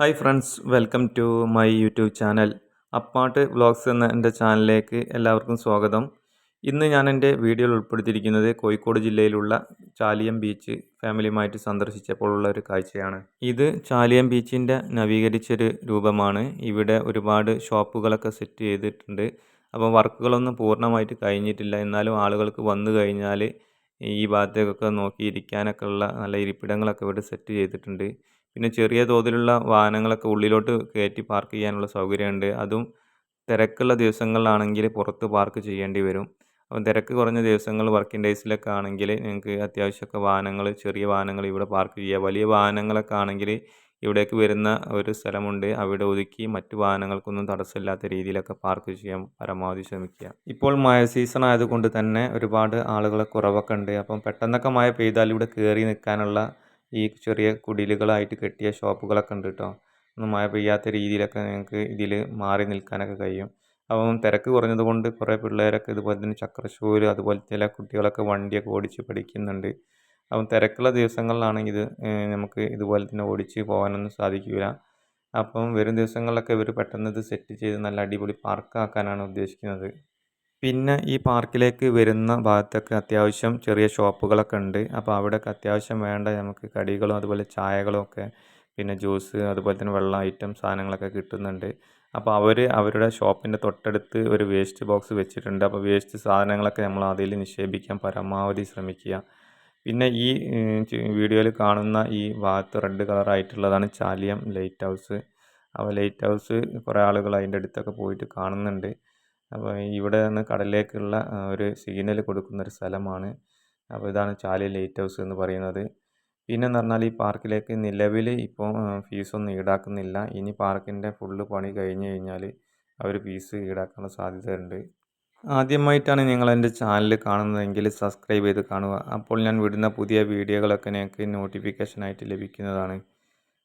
Hi friends, welcome to my YouTube channel. അപ്പാട്ട് vlogs എന്ന എൻ്റെ ചാനലിലേക്ക് എല്ലാവർക്കും സ്വാഗതം. ഇന്ന് ഞാൻ എൻ്റെ വീഡിയോയിൽ ഉൾപ്പെടുത്തിയിരിക്കുന്നത് കോഴിക്കോട് ജില്ലയിലുള്ള ചാലിയം ബീച്ച് ഫാമിലിയുമായിട്ട് സന്ദർശിച്ചപ്പോഴുള്ള ഒരു കാഴ്ചയാണ്. ഇത് ചാലിയം ബീച്ചിൻ്റെ നവീകരിച്ചൊരു രൂപമാണ്. ഇവിടെ ഒരുപാട് ഷോപ്പുകളൊക്കെ സെറ്റ് ചെയ്തിട്ടുണ്ട്. അപ്പോൾ വർക്കുകളൊന്നും പൂർണ്ണമായിട്ട് കഴിഞ്ഞിട്ടില്ല. എന്നാലും ആളുകൾക്ക് വന്നു കഴിഞ്ഞാൽ ഈ ഭാഗത്തേക്കൊക്കെ നോക്കിയിരിക്കാനൊക്കെ ഉള്ള നല്ല ഇരിപ്പിടങ്ങളൊക്കെ ഇവിടെ സെറ്റ് ചെയ്തിട്ടുണ്ട്. പിന്നെ ചെറിയ തോതിലുള്ള വാഹനങ്ങളൊക്കെ ഉള്ളിലോട്ട് കയറ്റി പാർക്ക് ചെയ്യാനുള്ള സൗകര്യമുണ്ട്. അതും തിരക്കുള്ള ദിവസങ്ങളിലാണെങ്കിൽ പുറത്ത് പാർക്ക് ചെയ്യേണ്ടി വരും. അപ്പം തിരക്ക് കുറഞ്ഞ ദിവസങ്ങൾ വർക്കിംഗ് ഡേയ്സിലൊക്കെ ആണെങ്കിൽ നിങ്ങൾക്ക് അത്യാവശ്യമൊക്കെ വാഹനങ്ങൾ, ചെറിയ വാഹനങ്ങൾ ഇവിടെ പാർക്ക് ചെയ്യുക. വലിയ വാഹനങ്ങളൊക്കെ ആണെങ്കിൽ ഇവിടേക്ക് വരുന്ന ഒരു സ്ഥലമുണ്ട്. അവിടെ ഒതുക്കി മറ്റു വാഹനങ്ങൾക്കൊന്നും തടസ്സമില്ലാത്ത രീതിയിലൊക്കെ പാർക്ക് ചെയ്യാൻ പരമാവധി ശ്രമിക്കുക. ഇപ്പോൾ മഴ സീസൺ ആയതുകൊണ്ട് തന്നെ ഒരുപാട് ആളുകളെ കുറവൊക്കെ ഉണ്ട്. അപ്പം പെട്ടെന്നൊക്കെ മഴ പെയ്താൽ ഇവിടെ കയറി നിൽക്കാനുള്ള ഈ ചെറിയ കുടിലുകളായിട്ട് കെട്ടിയ ഷോപ്പുകളൊക്കെ ഉണ്ട് കേട്ടോ. ഒന്നും മഴ പെയ്യാത്ത രീതിയിലൊക്കെ നിങ്ങൾക്ക് ഇതിൽ മാറി നിൽക്കാനൊക്കെ കഴിയും. അപ്പം തിരക്ക് കുറഞ്ഞതുകൊണ്ട് കുറേ പിള്ളേരൊക്കെ ഇതുപോലെ തന്നെ ചക്രശ്ശൂര്, അതുപോലെ ചില കുട്ടികളൊക്കെ വണ്ടിയൊക്കെ ഓടിച്ച് പഠിക്കുന്നുണ്ട്. അപ്പം തിരക്കുള്ള ദിവസങ്ങളിലാണെങ്കിൽ ഇത് നമുക്ക് ഇതുപോലെ തന്നെ ഓടിച്ച് പോകാനൊന്നും സാധിക്കില്ല. അപ്പം വരും ദിവസങ്ങളിലൊക്കെ ഇവർ പെട്ടെന്ന് ഇത് സെറ്റ് ചെയ്ത് നല്ല അടിപൊളി പാർക്കാക്കാനാണ് ഉദ്ദേശിക്കുന്നത്. പിന്നെ ഈ പാർക്കിലേക്ക് വരുന്ന ഭാഗത്തൊക്കെ അത്യാവശ്യം ചെറിയ ഷോപ്പുകളൊക്കെ ഉണ്ട്. അപ്പോൾ അവിടെയൊക്കെ അത്യാവശ്യം വേണ്ട നമുക്ക് കടികളും അതുപോലെ ചായകളും ഒക്കെ, പിന്നെ ജ്യൂസ്, അതുപോലെ തന്നെ വെള്ളം ഐറ്റം സാധനങ്ങളൊക്കെ കിട്ടുന്നുണ്ട്. അപ്പോൾ അവരുടെ ഷോപ്പിൻ്റെ തൊട്ടടുത്ത് ഒരു വേസ്റ്റ് ബോക്സ് വെച്ചിട്ടുണ്ട്. അപ്പോൾ വേസ്റ്റ് സാധനങ്ങളൊക്കെ നമ്മൾ അതിൽ നിക്ഷേപിക്കാൻ പരമാവധി ശ്രമിക്കുക. പിന്നെ ഈ വീഡിയോയിൽ കാണുന്ന ഈ ഭാഗത്ത് റെഡ് കളറായിട്ടുള്ളതാണ് ചാലിയം ലൈറ്റ് ഹൗസ്. അപ്പോൾ ലൈറ്റ് ഹൗസ് കുറേ ആളുകൾ അതിൻ്റെ അടുത്തൊക്കെ പോയിട്ട് കാണുന്നുണ്ട്. അപ്പോൾ ഇവിടെ നിന്ന് കടലിലേക്കുള്ള ഒരു സിഗ്നൽ കൊടുക്കുന്ന ഒരു സ്ഥലമാണ്. അപ്പോൾ ഇതാണ് ചാലിയം ലൈറ്റ് ഹൗസ് എന്ന് പറയുന്നത്. പിന്നെന്ന് പറഞ്ഞാൽ ഈ പാർക്കിലേക്ക് നിലവിൽ ഇപ്പോൾ ഫീസൊന്നും ഈടാക്കുന്നില്ല. ഇനി പാർക്കിൻ്റെ ഫുള്ള് പണി കഴിഞ്ഞ് കഴിഞ്ഞാൽ അവർ ഫീസ് ഈടാക്കാനുള്ള സാധ്യതയുണ്ട്. ആദ്യമായിട്ടാണ് നിങ്ങൾ എൻ്റെ ചാനൽ കാണുന്നതെങ്കിൽ സബ്സ്ക്രൈബ് ചെയ്ത് കാണുക. അപ്പോൾ ഞാൻ വിടുന്ന പുതിയ വീഡിയോകളൊക്കെ നിങ്ങൾക്ക് നോട്ടിഫിക്കേഷനായിട്ട് ലഭിക്കുന്നതാണ്.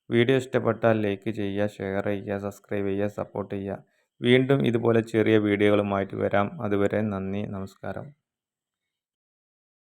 വീഡിയോ ഇഷ്ടപ്പെട്ടാൽ ലൈക്ക് ചെയ്യുക, ഷെയർ ചെയ്യുക, സബ്സ്ക്രൈബ് ചെയ്യുക, സപ്പോർട്ട് ചെയ്യുക. വീണ്ടും ഇതുപോലെ ചെറിയ വീഡിയോകളുമായിട്ട് വരാം. അതുവരെ നന്ദി, നമസ്കാരം.